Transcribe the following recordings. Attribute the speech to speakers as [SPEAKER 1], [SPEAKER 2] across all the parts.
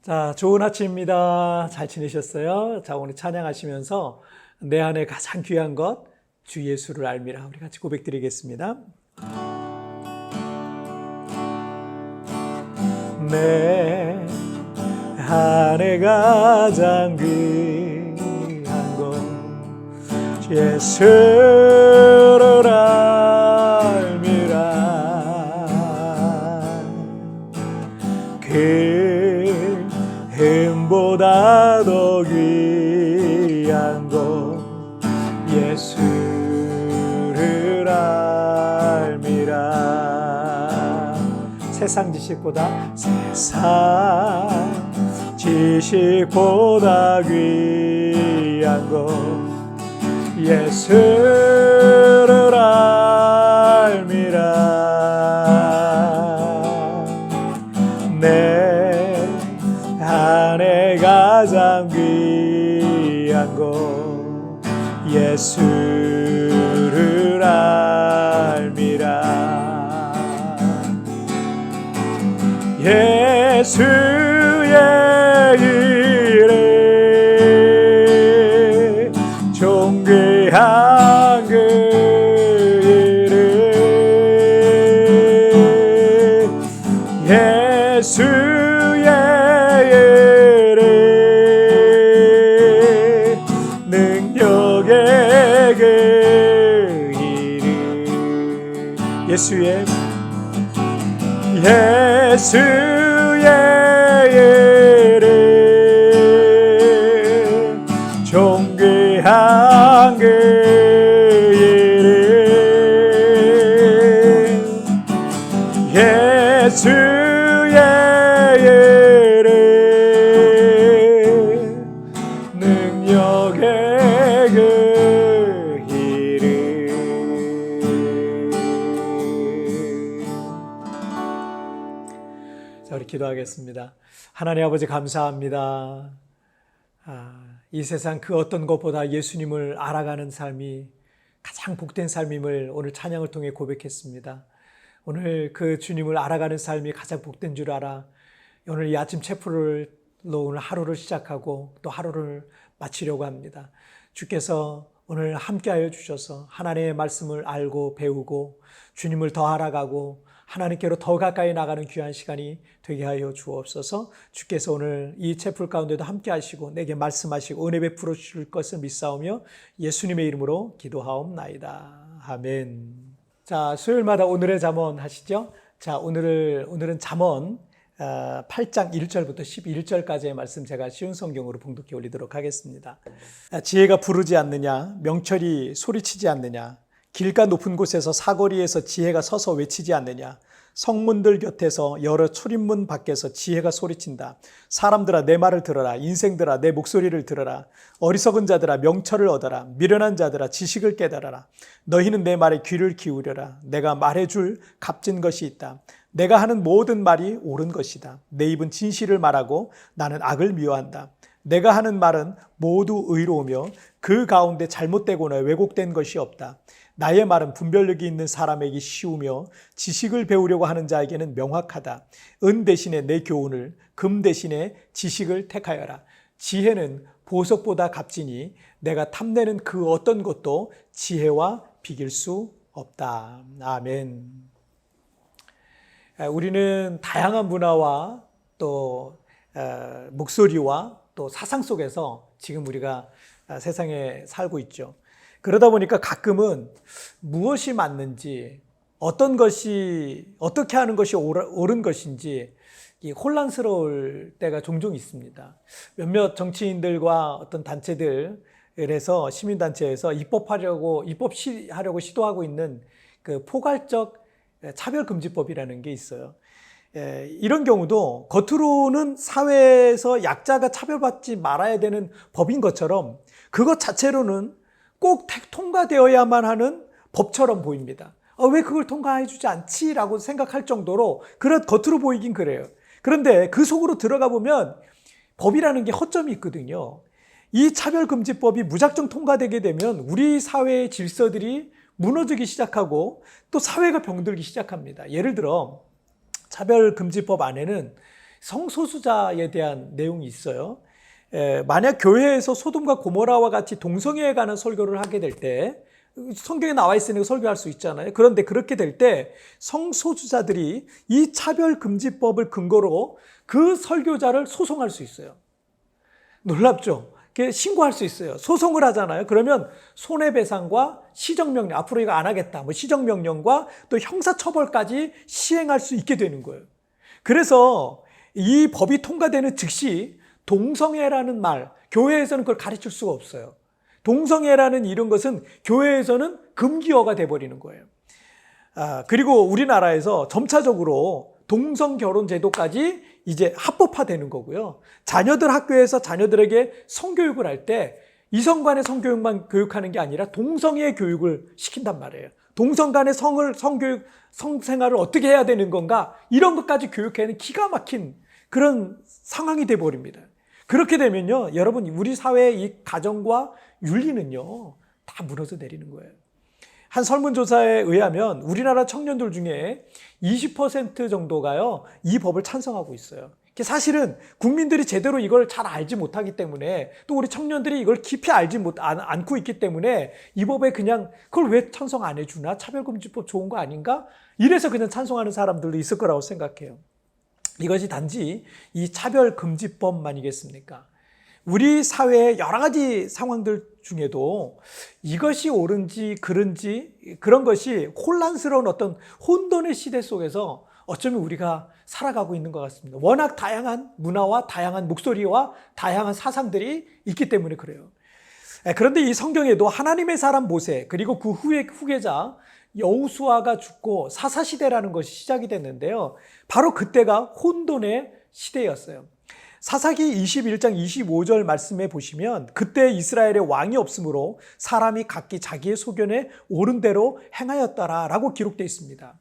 [SPEAKER 1] 자, 좋은 아침입니다. 잘 지내셨어요? 자, 오늘 찬양하시면서 내 안에 가장 귀한 것, 주 예수를 알미라. 우리 같이 고백드리겠습니다. 내 안에 가장 귀한 것, 주 예수를 알미라. 그 흠보다 더 귀한 것 예수를 알미라. 세상 지식보다 귀한 것 예수를 알미라. 내 안에 가장 귀한 것 예수를 알미라. 예수의 이름 존귀한 그 이름 예수의 이름 능력의 그 이름 예수의 이름 존귀한 그 이름 예수의 이름 능력의 그 이름. 자, 우리 기도하겠습니다. 하나님 아버지 감사합니다. 이 세상 그 어떤 것보다 예수님을 알아가는 삶이 가장 복된 삶임을 오늘 찬양을 통해 고백했습니다. 오늘 그 주님을 알아가는 삶이 가장 복된 줄 알아 오늘 이 아침 체프로 오늘 하루를 시작하고 또 하루를 마치려고 합니다. 주께서 오늘 함께하여 주셔서 하나님의 말씀을 알고 배우고 주님을 더 알아가고 하나님께로 더 가까이 나가는 귀한 시간이 되게 하여 주옵소서. 주께서 오늘 이 채플 가운데도 함께 하시고 내게 말씀하시고 은혜 베풀어 주실 것을 믿사오며 예수님의 이름으로 기도하옵나이다. 아멘. 자, 수요일마다 오늘의 잠언 하시죠? 자, 오늘은 잠언 8장 1절부터 11절까지의 말씀 제가 쉬운 성경으로 봉독해 올리도록 하겠습니다. 지혜가 부르지 않느냐, 명철이 소리치지 않느냐, 길가 높은 곳에서 사거리에서 지혜가 서서 외치지 않느냐, 성문들 곁에서 여러 출입문 밖에서 지혜가 소리친다. 사람들아 내 말을 들어라. 인생들아 내 목소리를 들어라. 어리석은 자들아 명철을 얻어라. 미련한 자들아 지식을 깨달아라. 너희는 내 말에 귀를 기울여라. 내가 말해줄 값진 것이 있다. 내가 하는 모든 말이 옳은 것이다. 내 입은 진실을 말하고 나는 악을 미워한다. 내가 하는 말은 모두 의로우며 그 가운데 잘못되거나 왜곡된 것이 없다. 나의 말은 분별력이 있는 사람에게 쉬우며 지식을 배우려고 하는 자에게는 명확하다. 은 대신에 내 교훈을, 금 대신에 지식을 택하여라. 지혜는 보석보다 값지니 내가 탐내는 그 어떤 것도 지혜와 비길 수 없다. 아멘. 우리는 다양한 문화와 또 목소리와 또 사상 속에서 지금 우리가 세상에 살고 있죠. 그러다 보니까 가끔은 무엇이 맞는지, 어떤 것이, 어떻게 하는 것이 옳은 것인지 혼란스러울 때가 종종 있습니다. 몇몇 정치인들과 어떤 단체들에서, 시민단체에서 입법하려고 시도하고 있는 그 포괄적 차별금지법이라는 게 있어요. 이런 경우도 겉으로는 사회에서 약자가 차별받지 말아야 되는 법인 것처럼 그것 자체로는 꼭 통과되어야만 하는 법처럼 보입니다. 왜 그걸 통과해 주지 않지? 라고 생각할 정도로 겉으로 보이긴 그래요. 그런데 그 속으로 들어가 보면 법이라는 게 허점이 있거든요. 이 차별금지법이 무작정 통과되게 되면 우리 사회의 질서들이 무너지기 시작하고 또 사회가 병들기 시작합니다. 예를 들어 차별금지법 안에는 성소수자에 대한 내용이 있어요. 만약 교회에서 소돔과 고모라와 같이 동성애에 관한 설교를 하게 될 때, 성경에 나와 있으니까 설교할 수 있잖아요. 그런데 그렇게 될 때 성소수자들이 이 차별금지법을 근거로 그 설교자를 소송할 수 있어요. 놀랍죠? 신고할 수 있어요. 소송을 하잖아요. 그러면 손해배상과 시정명령, 앞으로 이거 안 하겠다, 시정명령과 또 형사처벌까지 시행할 수 있게 되는 거예요. 그래서 이 법이 통과되는 즉시 동성애라는 말, 교회에서는 그걸 가르칠 수가 없어요. 동성애라는 이런 것은 교회에서는 금기어가 돼버리는 거예요. 그리고 우리나라에서 점차적으로 동성결혼 제도까지 이제 합법화되는 거고요. 자녀들 학교에서 자녀들에게 성교육을 할 때 이성 간의 성교육만 교육하는 게 아니라 동성애 교육을 시킨단 말이에요. 동성 간의 성교육, 성생활을 어떻게 해야 되는 건가, 이런 것까지 교육하는 기가 막힌 그런 상황이 돼버립니다. 그렇게 되면요, 여러분, 우리 사회의 이 가정과 윤리는요, 다 무너져 내리는 거예요. 한 설문조사에 의하면 우리나라 청년들 중에 20% 정도가요, 이 법을 찬성하고 있어요. 사실은 국민들이 제대로 이걸 잘 알지 못하기 때문에, 또 우리 청년들이 이걸 깊이 알지 않고 있기 때문에 이 법에 그냥 그걸 왜 찬성 안 해주나? 차별금지법 좋은 거 아닌가? 이래서 그냥 찬성하는 사람들도 있을 거라고 생각해요. 이것이 단지 이 차별금지법만이겠습니까? 우리 사회의 여러 가지 상황들 중에도 이것이 옳은지 그른지 그런 것이 혼란스러운 어떤 혼돈의 시대 속에서 어쩌면 우리가 살아가고 있는 것 같습니다. 워낙 다양한 문화와 다양한 목소리와 다양한 사상들이 있기 때문에 그래요. 그런데 이 성경에도 하나님의 사람 모세, 그리고 그 후계자 여호수아가 죽고 사사시대라는 것이 시작이 됐는데요. 바로 그때가 혼돈의 시대였어요. 사사기 21장 25절 말씀에 보시면 그때 이스라엘에 왕이 없으므로 사람이 각기 자기의 소견에 옳은 대로 행하였더라라고 기록되어 있습니다.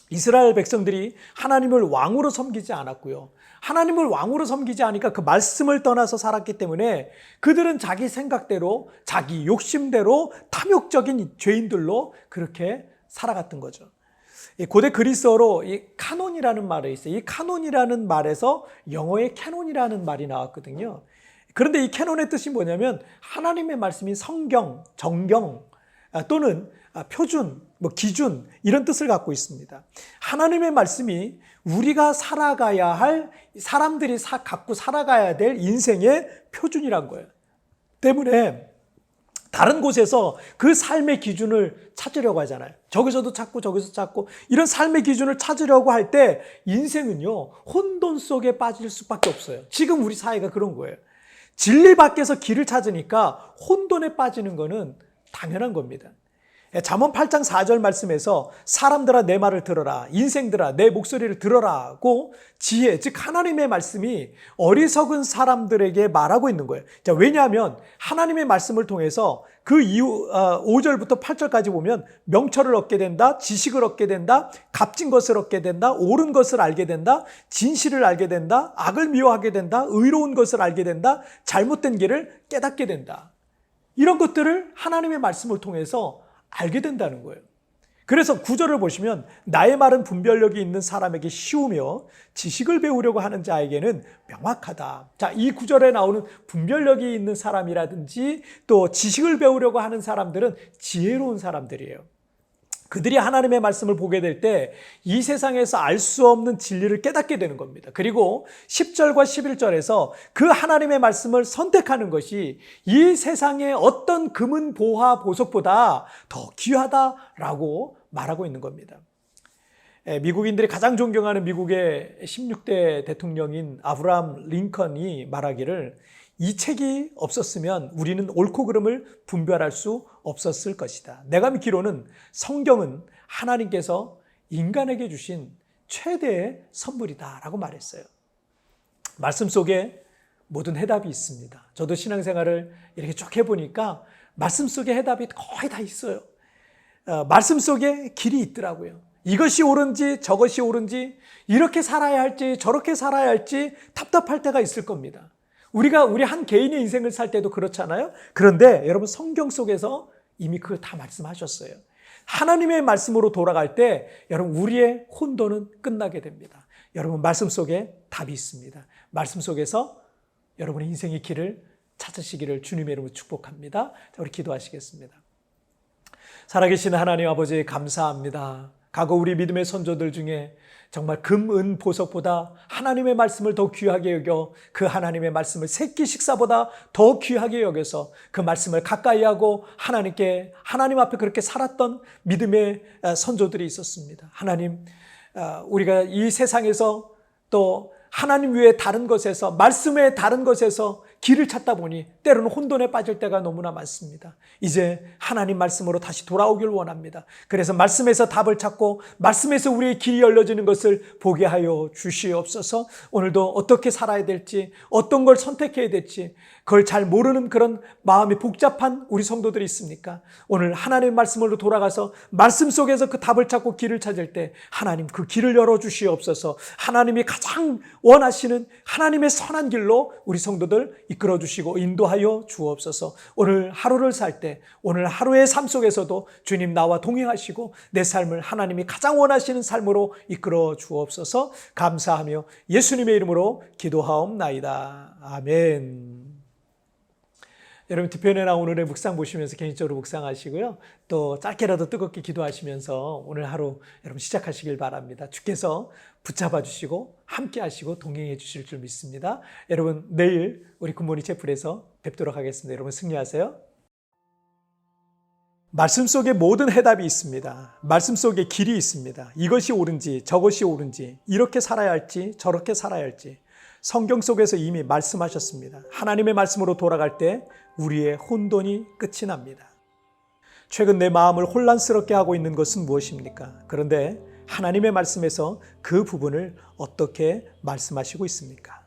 [SPEAKER 1] 이스라엘 백성들이 하나님을 왕으로 섬기지 않았고요. 하나님을 왕으로 섬기지 않으니까 그 말씀을 떠나서 살았기 때문에 그들은 자기 생각대로, 자기 욕심대로 탐욕적인 죄인들로 그렇게 살아갔던 거죠. 고대 그리스어로 이 카논이라는 말이 있어요. 이 카논이라는 말에서 영어의 캐논이라는 말이 나왔거든요. 그런데 이 캐논의 뜻이 뭐냐면 하나님의 말씀인 성경, 정경 또는 표준, 기준, 이런 뜻을 갖고 있습니다. 하나님의 말씀이 우리가 살아가야 할, 사람들이 갖고 살아가야 될 인생의 표준이란 거예요. 때문에 다른 곳에서 그 삶의 기준을 찾으려고 하잖아요. 저기서도 찾고 저기서 찾고, 이런 삶의 기준을 찾으려고 할 때 인생은요, 혼돈 속에 빠질 수밖에 없어요. 지금 우리 사회가 그런 거예요. 진리 밖에서 길을 찾으니까 혼돈에 빠지는 거는 당연한 겁니다. 잠언 8장 4절 말씀에서 사람들아 내 말을 들어라, 인생들아 내 목소리를 들어라고 지혜, 즉 하나님의 말씀이 어리석은 사람들에게 말하고 있는 거예요. 자, 왜냐하면 하나님의 말씀을 통해서 그 이후 5절부터 8절까지 보면 명철을 얻게 된다, 지식을 얻게 된다, 값진 것을 얻게 된다, 옳은 것을 알게 된다, 진실을 알게 된다, 악을 미워하게 된다, 의로운 것을 알게 된다, 잘못된 길을 깨닫게 된다. 이런 것들을 하나님의 말씀을 통해서 알게 된다는 거예요. 그래서 9절을 보시면 나의 말은 분별력이 있는 사람에게 쉬우며 지식을 배우려고 하는 자에게는 명확하다. 자, 이 9절에 나오는 분별력이 있는 사람이라든지 또 지식을 배우려고 하는 사람들은 지혜로운 사람들이에요. 그들이 하나님의 말씀을 보게 될 때 이 세상에서 알 수 없는 진리를 깨닫게 되는 겁니다. 그리고 10절과 11절에서 그 하나님의 말씀을 선택하는 것이 이 세상의 어떤 금은 보화 보석보다 더 귀하다라고 말하고 있는 겁니다. 미국인들이 가장 존경하는 미국의 16대 대통령인 아브라함 링컨이 말하기를 이 책이 없었으면 우리는 옳고 그름을 분별할 수 없었을 것이다. 내가 믿기로는 성경은 하나님께서 인간에게 주신 최대의 선물이다라고 말했어요. 말씀 속에 모든 해답이 있습니다. 저도 신앙생활을 이렇게 쭉 해보니까 말씀 속에 해답이 거의 다 있어요. 말씀 속에 길이 있더라고요. 이것이 옳은지 저것이 옳은지, 이렇게 살아야 할지 저렇게 살아야 할지 답답할 때가 있을 겁니다. 우리 한 개인의 인생을 살 때도 그렇잖아요. 그런데 여러분, 성경 속에서 이미 그걸 다 말씀하셨어요. 하나님의 말씀으로 돌아갈 때 여러분, 우리의 혼돈은 끝나게 됩니다. 여러분 말씀 속에 답이 있습니다. 말씀 속에서 여러분의 인생의 길을 찾으시기를 주님의 이름으로 축복합니다. 자, 우리 기도하시겠습니다. 살아계신 하나님 아버지 감사합니다. 과거 우리 믿음의 선조들 중에 정말 금, 은, 보석보다 하나님의 말씀을 더 귀하게 여겨 그 하나님의 말씀을 새끼 식사보다 더 귀하게 여겨서 그 말씀을 가까이 하고 하나님 앞에 그렇게 살았던 믿음의 선조들이 있었습니다. 하나님, 우리가 이 세상에서 또 하나님 외에 다른 것에서, 말씀 외에 다른 것에서 길을 찾다 보니 때로는 혼돈에 빠질 때가 너무나 많습니다. 이제 하나님 말씀으로 다시 돌아오길 원합니다. 그래서 말씀에서 답을 찾고 말씀에서 우리의 길이 열려지는 것을 보게 하여 주시옵소서. 오늘도 어떻게 살아야 될지, 어떤 걸 선택해야 될지 그걸 잘 모르는 그런 마음이 복잡한 우리 성도들이 있습니까? 오늘 하나님의 말씀으로 돌아가서 말씀 속에서 그 답을 찾고 길을 찾을 때 하나님 그 길을 열어주시옵소서. 하나님이 가장 원하시는 하나님의 선한 길로 우리 성도들 이끌어 주시고 인도하여 주옵소서. 오늘 하루를 살 때, 오늘 하루의 삶 속에서도 주님 나와 동행하시고 내 삶을 하나님이 가장 원하시는 삶으로 이끌어 주옵소서. 감사하며 예수님의 이름으로 기도하옵나이다. 아멘. 여러분 뒤편에나 오늘의 묵상 보시면서 개인적으로 묵상하시고요. 또 짧게라도 뜨겁게 기도하시면서 오늘 하루 여러분 시작하시길 바랍니다. 주께서 붙잡아 주시고 함께 하시고 동행해 주실 줄 믿습니다. 여러분 내일 우리 굿모닝 채플에서 뵙도록 하겠습니다. 여러분 승리하세요. 말씀 속에 모든 해답이 있습니다. 말씀 속에 길이 있습니다. 이것이 옳은지 저것이 옳은지 이렇게 살아야 할지 저렇게 살아야 할지 성경 속에서 이미 말씀하셨습니다. 하나님의 말씀으로 돌아갈 때 우리의 혼돈이 끝이 납니다. 최근 내 마음을 혼란스럽게 하고 있는 것은 무엇입니까? 그런데 하나님의 말씀에서 그 부분을 어떻게 말씀하시고 있습니까?